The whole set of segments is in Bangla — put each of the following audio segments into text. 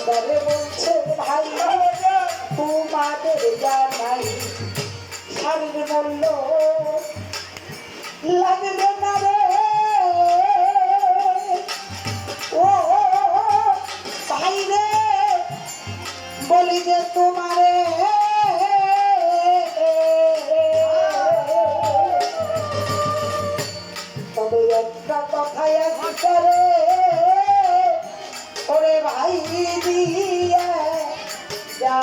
দোকানদারে বলছে ভাই তোমাদের জানাই শাড়ির মূল্য লাগবে না রে ও ভাই রে বলি যে তোমারে তবে একটা কথাই আছে রে ওরে ভাই দিয়ে যা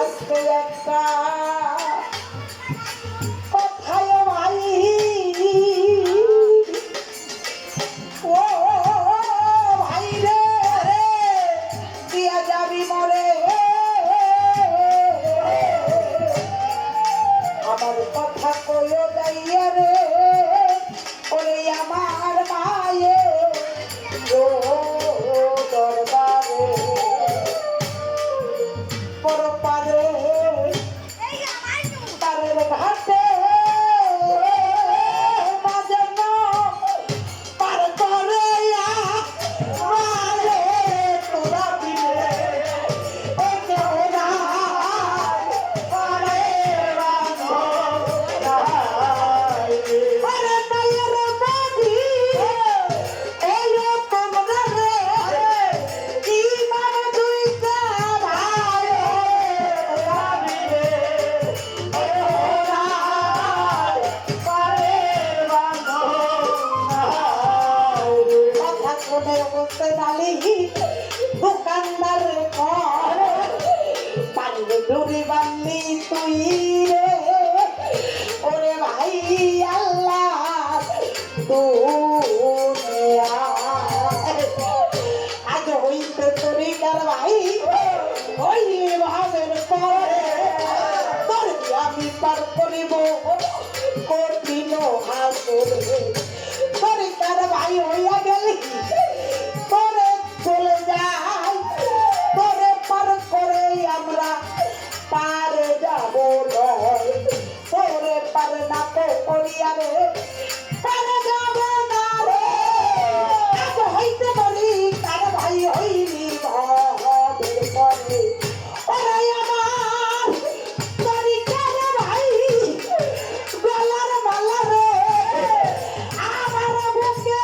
আজকে একটা কথায় ভাই ও ভাই রে দিয়া যাবি মরে আমার কথা কইও যাইয়া রে ওরে আমার মায়ে দরবারে বড় পারে তারের ঘাটে মাঝে পার করে মারে তোরা দিলে দোকানদার পান্ডে ডুরি বান্দি তুই রে ওরে ভাই আল্লাহ দুনিয়া আজ হইতে তরিকার ভাই ওই ভাবের পরে তোর আমি পার করিব কঠিন হাসরে তরিকার ভাই হইয়া গেলি তোরে চলে যাই তোরে পার করে আমরা পারে যাব তোরে পার না তো করিয়া রে পারে যাব না রে আজ হইতে বলি তার ভাই হইলি ভাবের পরে ওরে আমার তরিকার ভাই গলার মালা রে আমার বুকে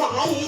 ভাই